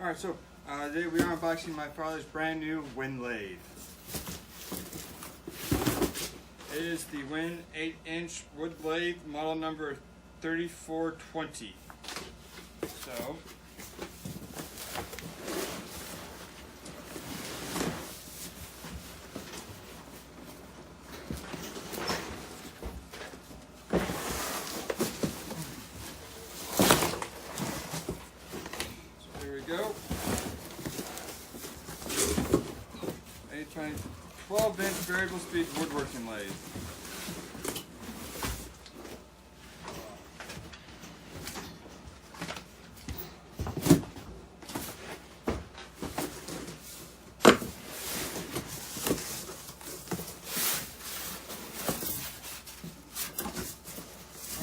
Alright, so today we are unboxing my father's brand new Wen Lathe. It is the Wen 8-inch wood lathe, model number 3420. So, here we go. 12-inch variable speed woodworking lathe.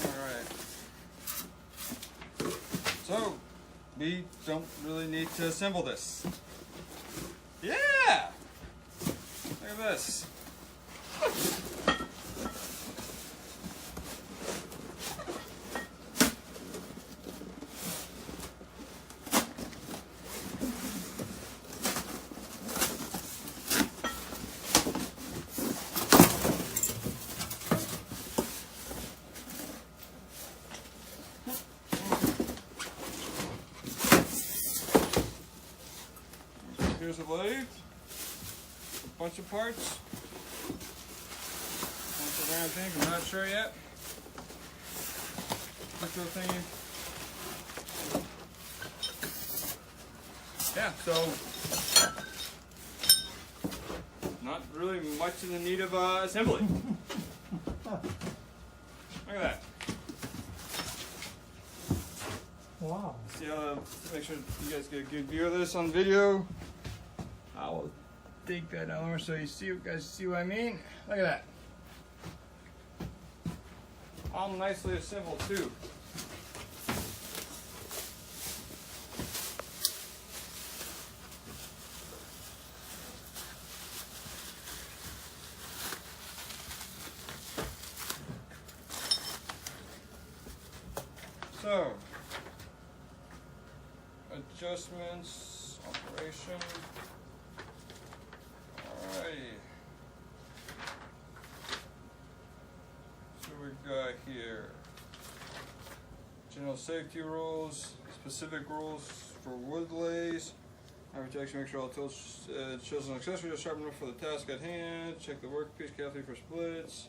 Alright. So, we don't really need to assemble this. Yeah! Look at this. Here's the lathe. A bunch of parts. Bunch of random things, I'm not sure yet. This little thingy. Yeah, so not really much in the need of assembly. Look at that. Wow. See how make sure you guys get a good view of this on video. I will take that over so you guys see what I mean. Look at that. All nicely assembled too. So, adjustments, operation. Alrighty. So we got here general safety rules, specific rules for wood lathes, protection, make sure all tools, tools and accessories are sharp enough for the task at hand, check the workpiece carefully for splits,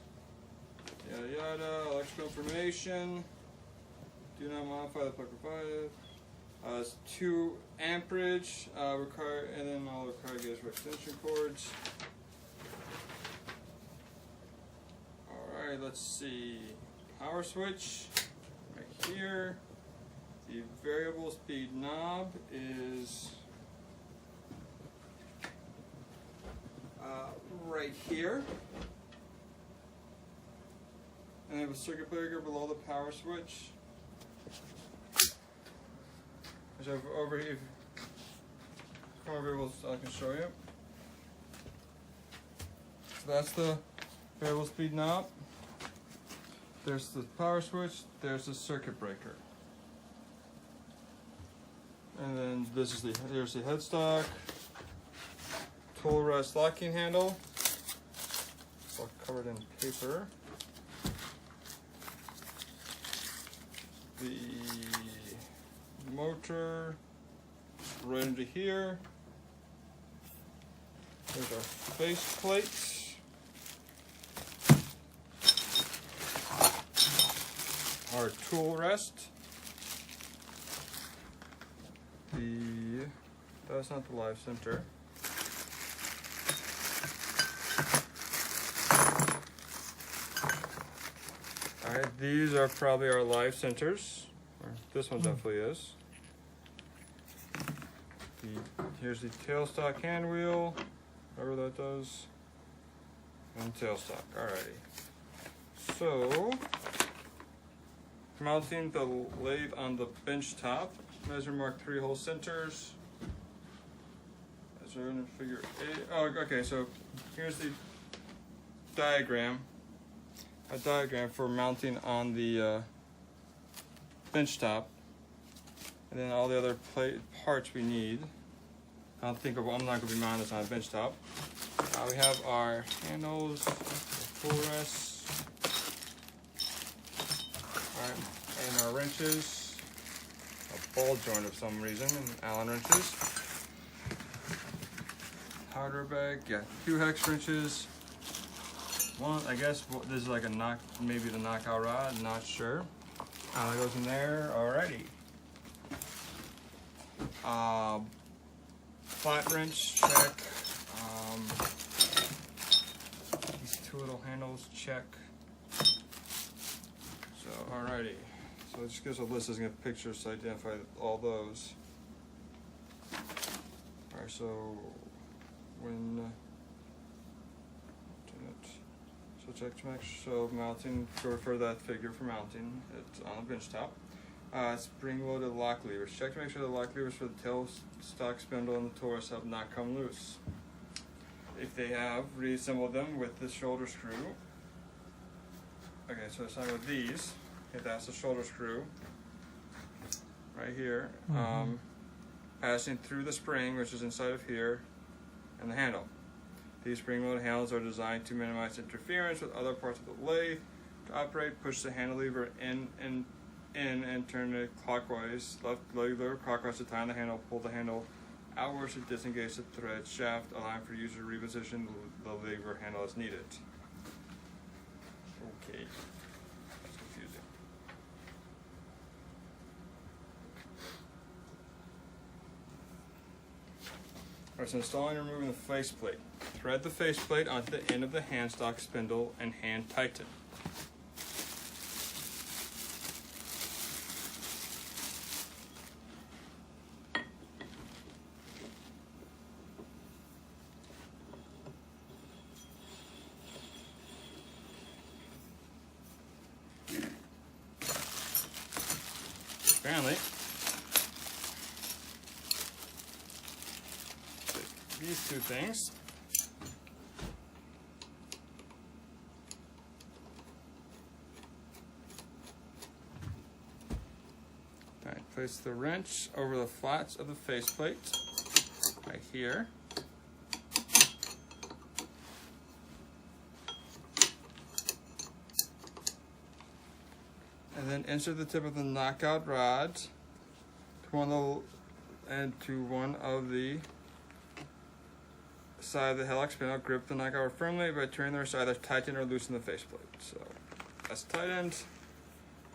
yada yada, electrical information, do not modify the plug provided. 2 amperage required, and then all required gears for extension cords. Alright, let's see. Power switch right here. The variable speed knob is right here. And I have a circuit breaker below the power switch. So over here, come over here, I can show you. So that's the variable speed knob. There's the power switch. There's the circuit breaker. And then this is here's the headstock, tool rest locking handle. It's all covered in paper. The motor right into here. There's our faceplate. Our tool rest. That's not the live center. Alright, these are probably our live centers. This one definitely is. Here's the tailstock hand wheel, whatever that does, and tailstock. Alrighty. So, mounting the lathe on the bench top. Measure mark 3 hole centers. As we're in figure 8. Oh, okay. So here's the diagram. A diagram for mounting on the bench top. And then all the other parts we need. I'm not going to be mounting this on a bench top. We have our handles, full rests, and our wrenches, a ball joint of some reason, and Allen wrenches. Powder bag, yeah, 2 hex wrenches. One, I guess this is like a maybe the knockout rod, not sure. That goes in there, alrighty. Flat wrench, check. These 2 little handles, check. So, alrighty. So it just gives a list, doesn't give pictures to identify all those. Alright, so when so check to make sure mounting, go refer to that figure for mounting. It's on a bench top. Spring loaded lock levers. Check to make sure the lock levers for the tailstock spindle and the torus have not come loose. If they have, reassemble them with the shoulder screw. Okay, so starting with these. Okay, that's the shoulder screw right here. Passing through the spring, which is inside of here, and the handle. These spring-loaded handles are designed to minimize interference with other parts of the lathe. To operate, push the handle lever in and turn it clockwise. Left lever clockwise to tighten the handle. Pull the handle outwards to disengage the thread shaft, allowing for user to reposition the lever handle as needed. Okay, that's confusing. Alright, so installing and removing the faceplate. Thread the faceplate onto the end of the handstock spindle and hand tighten. Apparently, these 2 things. Alright, place the wrench over the flats of the faceplate, right here. And then insert the tip of the knockout rod to one of the side of the headlock spindle. Grip the knockout rod firmly by turning the wrist to either tighten or loosen the faceplate. So that's tightened,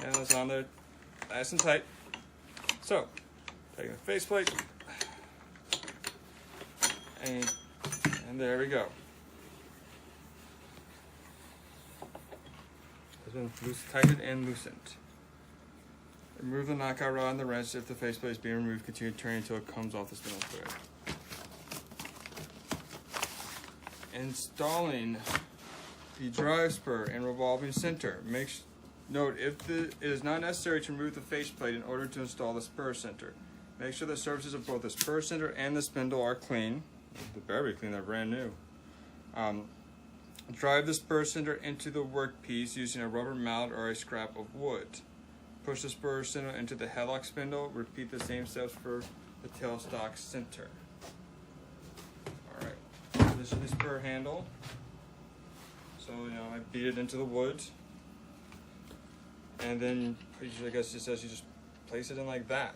and it's on there nice and tight. So taking the faceplate, and there we go. It's been tightened and loosened. Remove the knockout rod and the wrench. If the faceplate is being removed, continue turning until it comes off the spindle thread. Installing the drive spur and revolving center. Note, it is not necessary to remove the faceplate in order to install the spur center. Make sure the surfaces of both the spur center and the spindle are clean. They better be clean, they're brand new. Drive the spur center into the workpiece using a rubber mallet or a scrap of wood. Push the spur center into the headlock spindle. Repeat the same steps for the tailstock center. Alright, this is the spur handle. So, I beat it into the wood. And then, I guess it says you just place it in like that.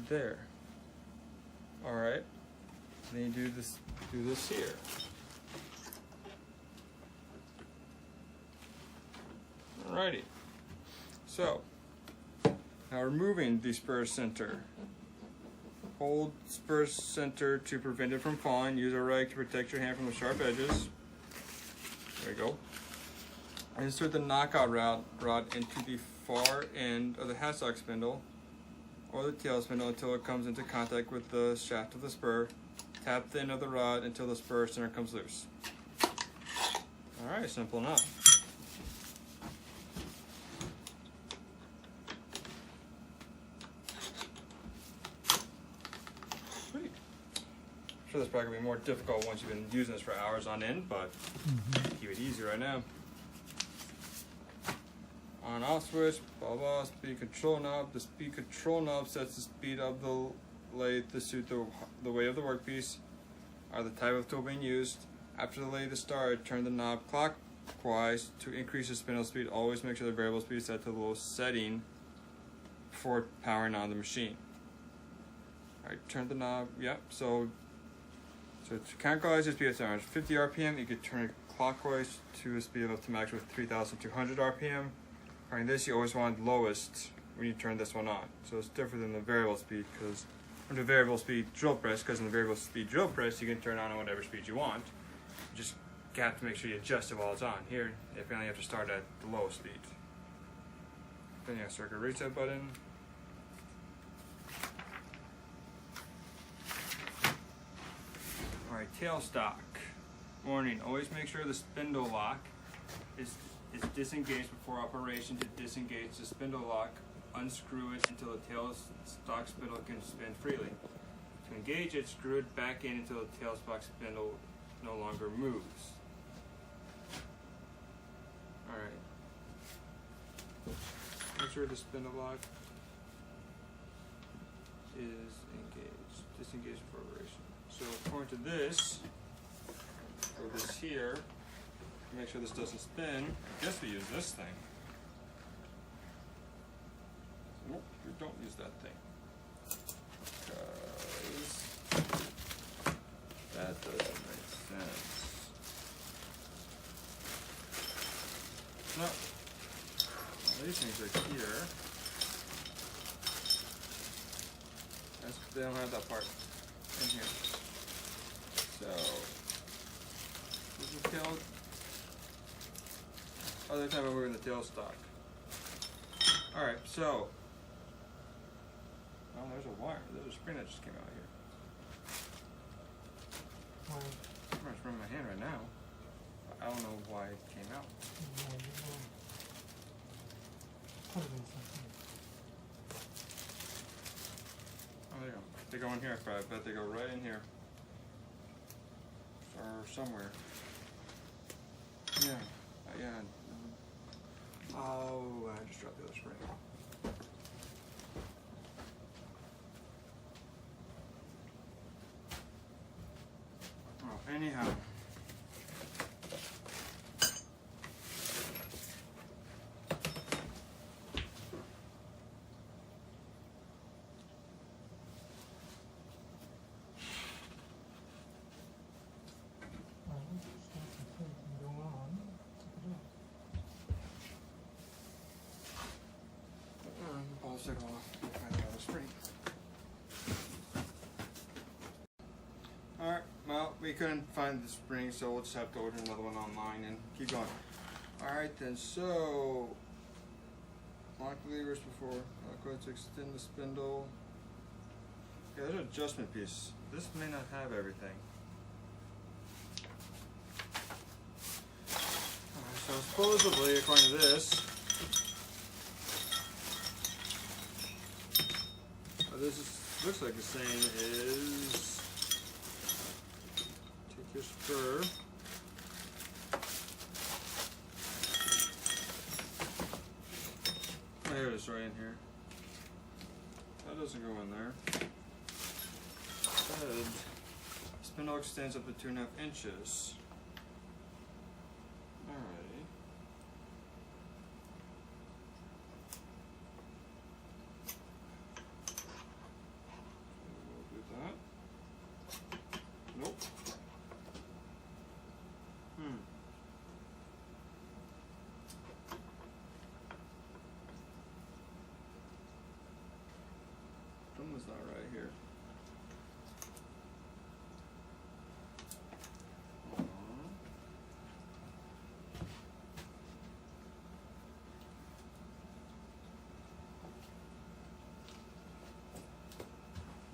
There. Alright. Then you do this here. Alrighty. So, now removing the spur center. Hold spur center to prevent it from falling. Use a rag to protect your hand from the sharp edges. There you go. Insert the knockout rod into the far end of the handstock spindle or the tail spindle until it comes into contact with the shaft of the spur. Tap the end of the rod until the spur center comes loose. Alright, simple enough. Sweet. I'm sure this probably going to be more difficult once you've been using this for hours on end, but keep it easy right now. on-off switch, blah blah. Speed control knob. The speed control knob sets the speed of the lathe to suit the weight of the workpiece, or the type of tool being used. After the lathe is started, turn the knob clockwise to increase the spindle speed. Always make sure the variable speed is set to the lowest setting before powering on the machine. Alright, turn the knob. Yep. So to counterclockwise the speed of 750 RPM. You could turn it clockwise to a speed of up to max with 3,200 RPM. Alright, this you always want lowest when you turn this one on. So it's different than the variable speed because under variable speed drill press, because in the variable speed drill press you can turn on at whatever speed you want. You just have to make sure you adjust it while it's on. Here, apparently you have to start at the lowest speed. Then you have circuit reset button. Alright, tailstock. Warning, always make sure the spindle lock is disengaged before operation. To disengage the spindle lock, unscrew it until the tailstock spindle can spin freely. To engage it, screw it back in until the tailstock spindle no longer moves. Alright. Make sure the spindle lock is disengaged before operation. So according to this, or this here, make sure this doesn't spin. I guess we use this thing. Nope, we don't use that thing. Because that doesn't make sense. No. Well, these things are here. They don't have that part in here. So this is tail. Other time over in the tailstock. Alright, so oh, there's a wire. There's a spring that just came out here. I'm just running my hand right now. I don't know why it came out. Oh, there you go. They go in here. I bet they go right in here. Or somewhere. Yeah. Yeah. Oh, I just dropped the other spring. Oh, anyhow. Alright, well, we couldn't find the spring, so we'll just have to order another one online and keep going. Alright then, so lock the levers before to extend the spindle. Yeah, there's an adjustment piece. This may not have everything. Alright, so supposedly, according to this, looks like the same is take your spur. Oh, here it is, right in here. That doesn't go in there. Instead, spindle extends up to 2.5 inches. Alrighty. Nope. Something's not right here.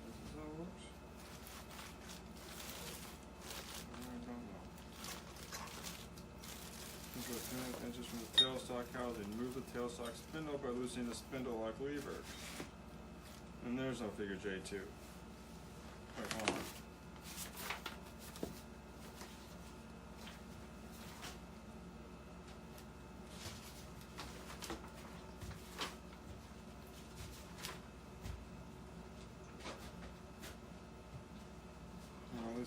This is how it works. Control 2.5 inches from the tailstock housing. Move the tailstock spindle by loosening the spindle lock lever. And there's no figure J2. Wait, hold on.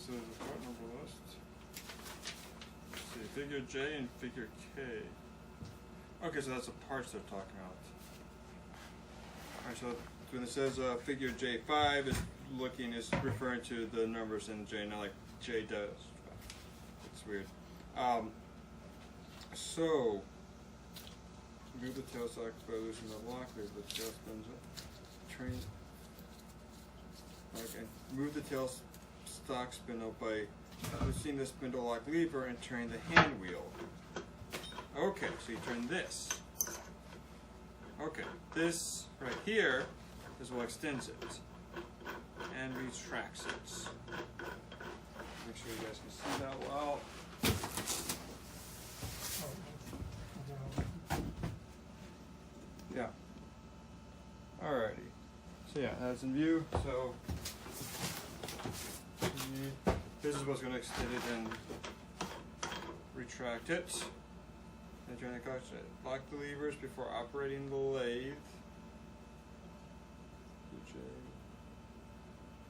this is a part number list. Let's see, figure J and figure K. Okay, so that's the parts they're talking about. Alright, so when it says figure J5 is referring to the numbers in J, not like J does. It's weird. So move the tailstock by loosening the lock, leave the tail spins up. Train. Okay. Move the tailstock spindle by loosening the spindle lock lever and turning the hand wheel. Okay, so you turn this. Okay, this right here is what extends it and retracts it. Make sure you guys can see that well. Yeah. Alrighty. So yeah, that's in view. So this is what's going to extend it and retract it. And turn the clutch. Lock the levers before operating the lathe.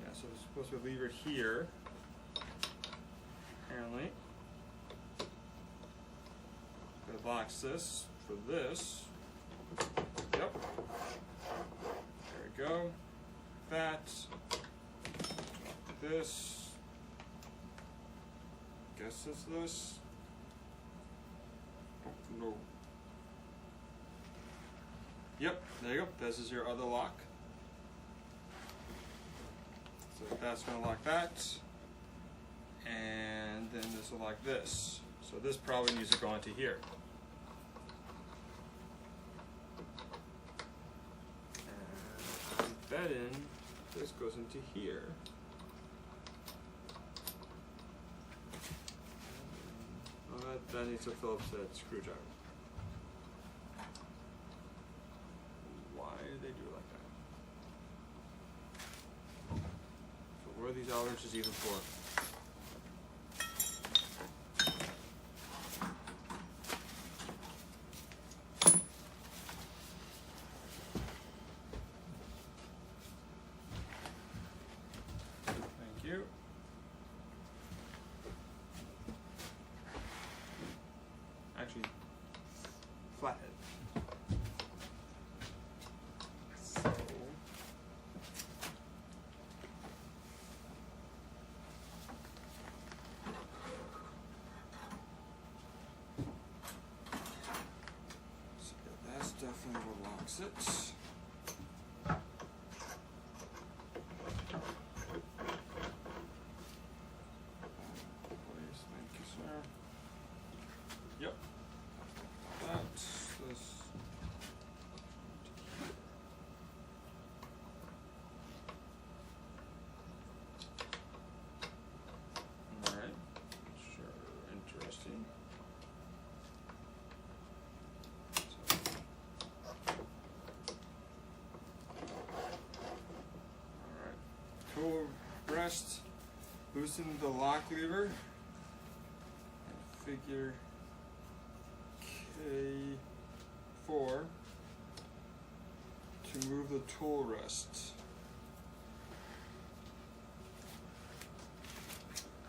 Yeah, so it's supposed to be levered here. Apparently. It locks this for this. Yep. There we go. That. This. Guess it's this. Oh, no. Yep, there you go. This is your other lock. So that's going to lock that. And then this will lock this. So this probably needs to go into here. And keep that in. This goes into here. Well, that needs a Phillips head screwdriver. Why did they do it like that? So what are these outer inches even for? Actually, flathead. So, that's definitely what locks it. Yep. That's this. Alright. Sure. Interesting. Alright. Tool rest. Loosen the lock lever. And figure K4 to move the tool rest.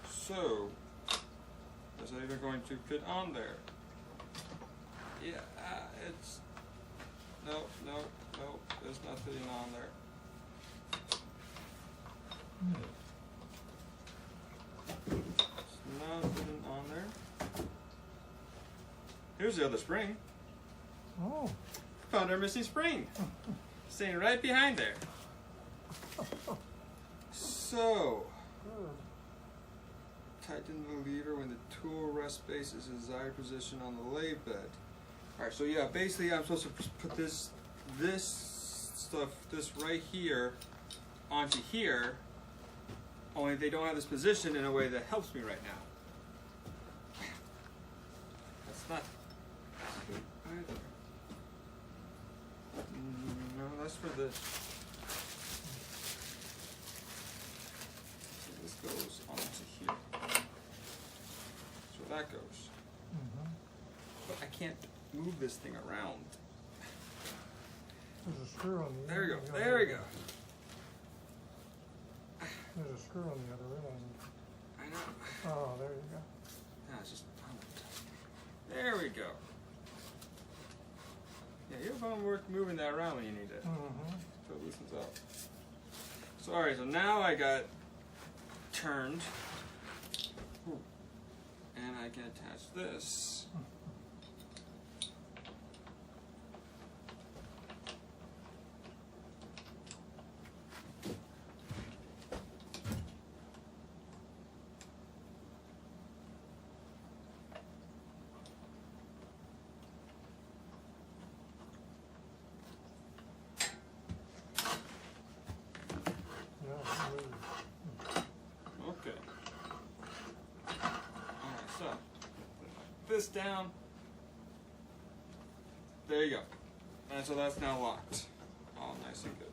So, is that even going to fit on there? Yeah, it's no, there's not fitting on there. It's not fitting on there. Here's the other spring. Oh. Found our missing spring. Staying right behind there. So, tighten the lever when the tool rest space is in desired position on the lathe bed. Alright, so yeah, basically I'm supposed to put this right here onto here, only they don't have this position in a way that helps me right now. That's not either. No, that's for this. So this goes onto here. So that goes. But I can't move this thing around. There's a screw on the There we go. end. There we go. There's a screw on the other end. know. Oh, there you go. No, it's just there we go. Yeah, you have fun work moving that around when you need it. Mm-hmm. So it loosens up. So alright, so now I got turned. Ooh. And I can attach this. Yeah, really. Okay. Alright, so put this down. There you go. And so that's now locked. All nice and good.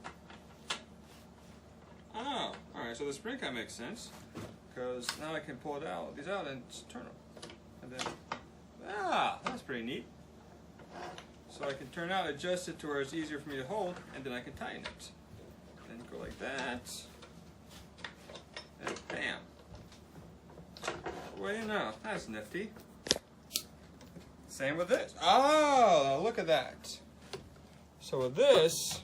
Oh, alright, so the spring kind of makes sense. Because now I can pull it out, these out, and just turn them. And then, that's pretty neat. So I can turn out, adjust it to where it's easier for me to hold, and then I can tighten it. Then go like that. And bam. Well, you know, that's nifty. Same with this. Oh, look at that. So with this,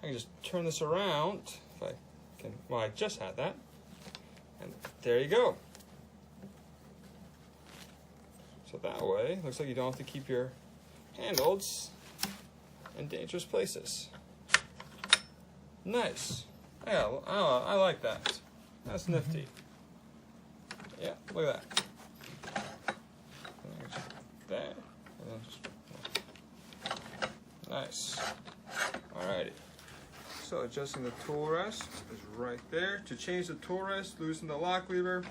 I can just turn this around. If I can, well, I just had that. And there you go. So that way, looks like you don't have to keep your handles in dangerous places. Nice. Yeah, I like that. That's nifty. Yeah, look at that. There. And then just, nice. Alrighty. So adjusting the tool rest is right there. To change the tool rest, loosen the lock lever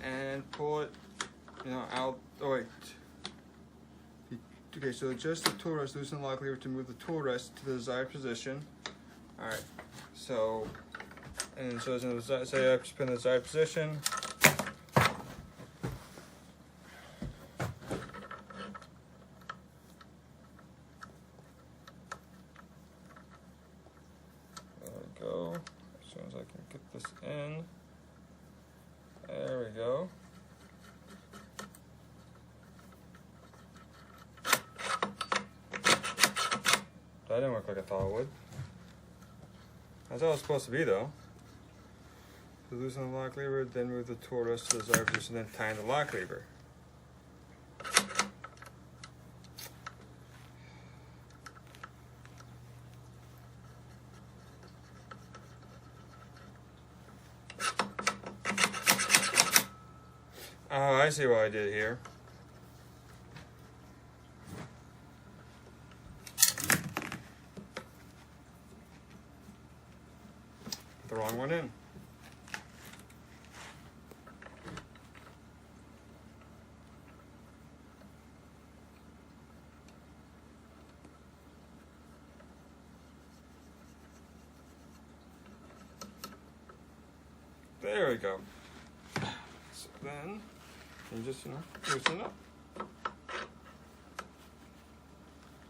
and pull it, out. Oh wait. Okay, so adjust the tool rest, loosen the lock lever to move the tool rest to the desired position. Alright, so, and so it's in the, say I put in the desired position. There we go. As soon as I can get this in. There we go. That didn't work like I thought it would. That's how it's supposed to be, though. So loosen the lock lever, then move the tool rest to the desired position, then tighten the lock lever. Oh, I see what I did here. The wrong one in. There we go. So then you just loosen it up.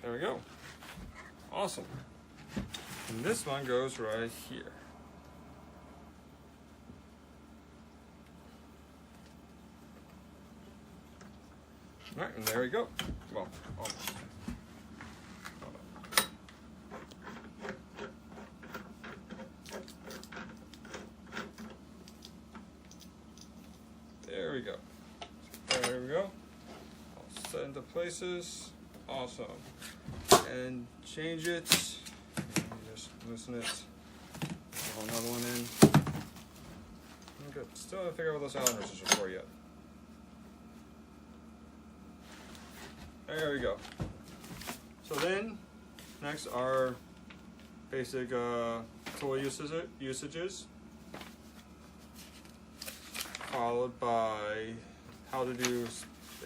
There we go. Awesome. And this one goes right here. All right, and there we go. Well, almost. There we go. There we go. All set into places. Awesome. And change it. And just loosen it. Pull another one in. Good. Still haven't figured out what those Allen wrenches are for yet. There we go. So then, next are basic tool usages, followed by how to do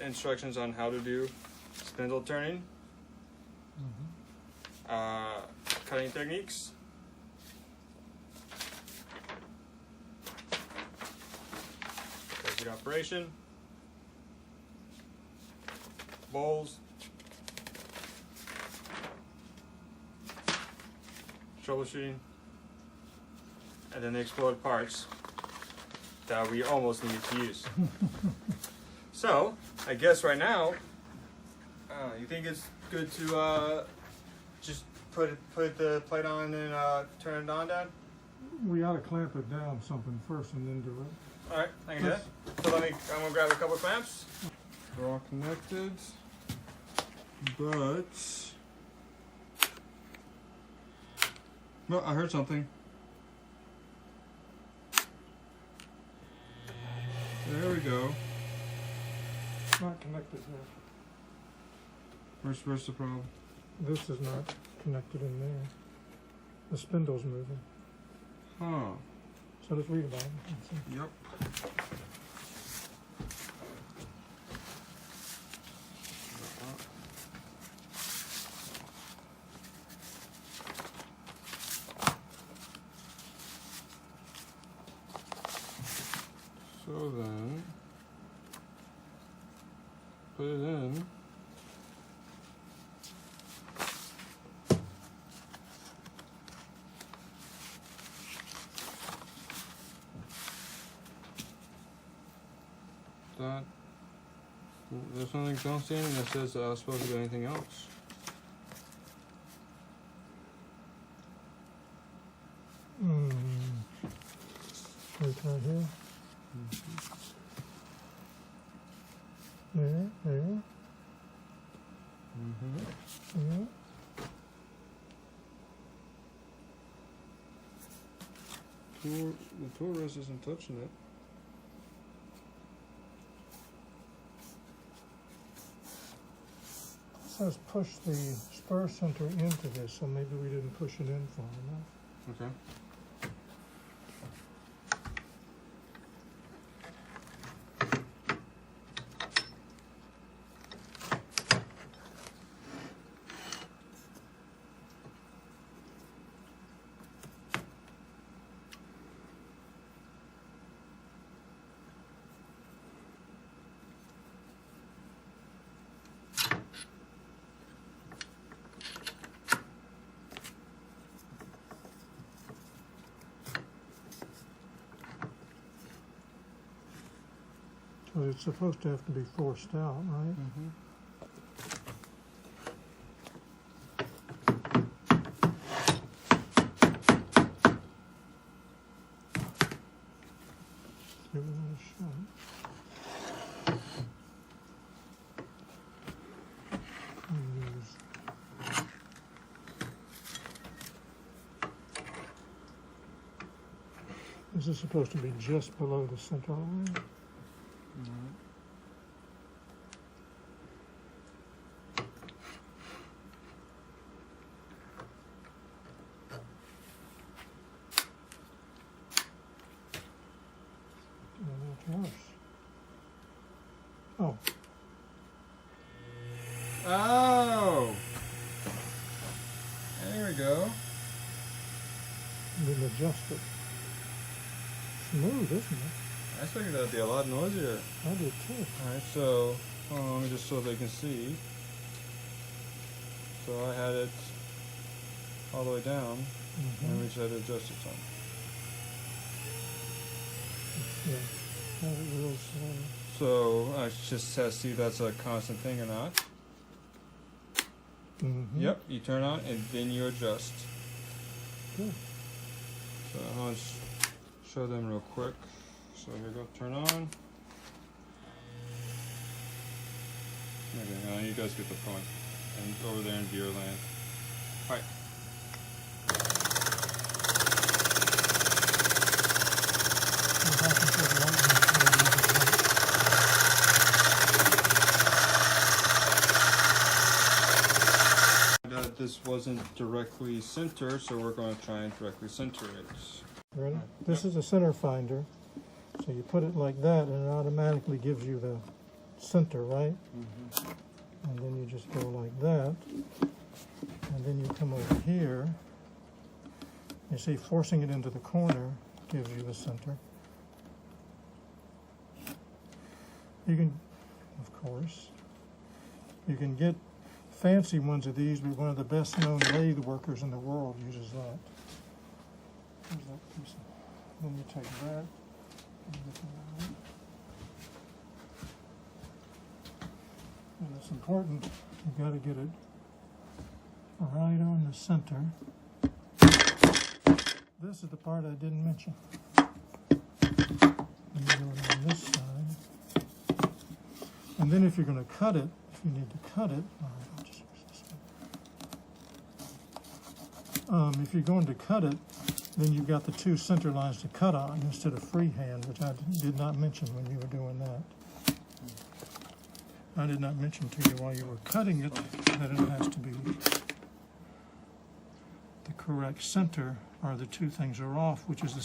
instructions on how to do spindle turning, cutting techniques, basic operation, bowls, troubleshooting, and then the exploded parts. that we almost needed to use. So, I guess right now, you think it's good to just put the plate on and turn it on, Dad? We ought to clamp it down something first and then do it. All right, I can do that. So I'm gonna grab a couple clamps. They're all connected, but no, I heard something. There we go. It's not connected here. Where's the problem? This is not connected in there. The spindle's moving. Huh. So let's read about it. Let's see. Yep. So then, put it in. There's something, don't see anything that says that I was supposed to do anything else. Right here. There. Yeah. The tool rest isn't touching it. It says push the spur center into this, so maybe we didn't push it in far enough. Okay. So it's supposed to have to be forced out, right? Mm-hmm. Give it a shot. This is supposed to be just below the center line. Oh. Oh! There we go. Then adjust it. Smooth, isn't it? I figured that'd be a lot noisier. I did too. Alright, so, let me just so they can see. So I had it all the way down, and we just had to adjust it some. Yeah, have it real slow. So I just have to see if that's a constant thing or not. Yep, you turn on and then you adjust. Good. So I'll just show them real quick. So here we go, turn on. Okay, now you guys get the point. And over there in gear land. Alright. This wasn't directly centered, so we're going to try and directly center it. Ready? This is a center finder. So you put it like that and it automatically gives you the center, right? And then you just go like that. And then you come over here. You see, forcing it into the corner gives you the center. You can, of course, you can get fancy ones of these, but one of the best known lathe workers in the world uses that. Here's that piece. Then you take that, And it's important, you got to get it right on the center. This is the part I didn't mention. And you do it on this side. And then if you're going to cut it, if you need to cut it, I'll just use this one. If you're going to cut it, then you've got the two center lines to cut on instead of freehand, which I did not mention when you were doing that. I did not mention to you while you were cutting it that it has to be the correct center, or the two things are off, which is the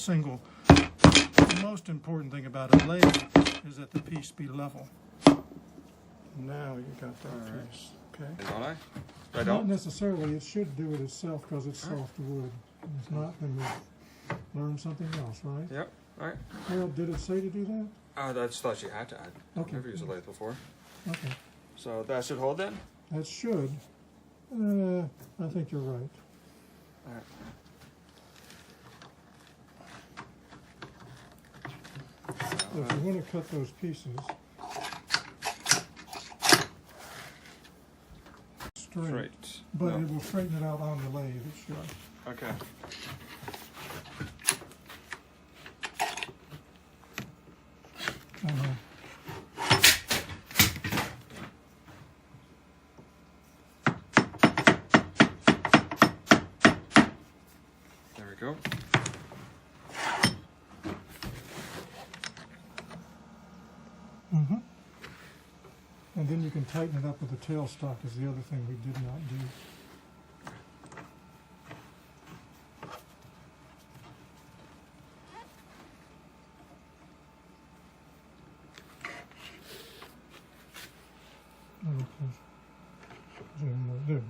most important thing about a lathe is that the piece be level. Now you got that piece, okay? Don't I? I Not don't? necessarily. It should do it itself because it's soft wood. If not, then we learn something else, right? Yep. Alright. Well, did it say to do that? I just thought you had to. I've Okay. never used a lathe before. Okay. So that should hold then? That should. I think you're right. Alright. So if you want to cut those pieces straight, but No. it will straighten it out on the lathe, it should. Okay. There we go. Mm-hmm. And then you can tighten it up with the tailstock is the other thing we did not do. There.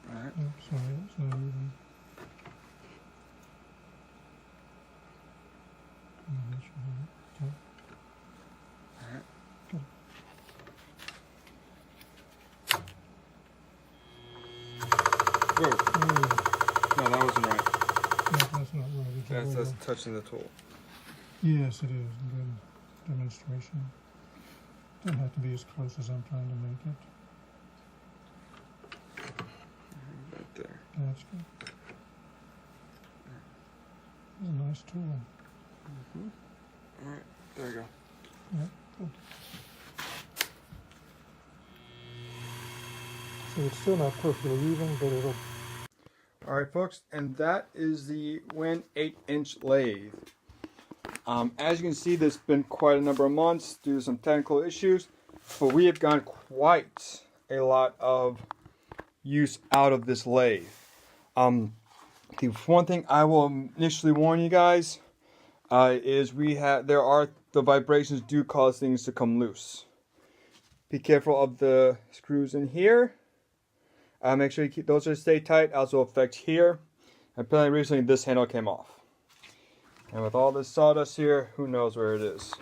Alright. Oh, sorry, it's not even. Okay. Alright. Good. Whoa. Oh, No, that wasn't right. no, that's not right. It's a That's way touching the tool. Yes, it is. Good demonstration. Doesn't have to be as close as I'm trying to make it. Right there. That's good. It's a nice tool. Alright, there you go. Yeah, good. So it's still not perfectly even, but it'll. Alright folks, and that is the Wen 8-inch lathe. As you can see, there's been quite a number of months due to some technical issues, but we have gotten quite a lot of use out of this lathe. The one thing I will initially warn you guys is the vibrations do cause things to come loose. Be careful of the screws in here. Make sure you keep those stay tight. Also affect here. Apparently recently this handle came off. And with all this sawdust here, who knows where it is.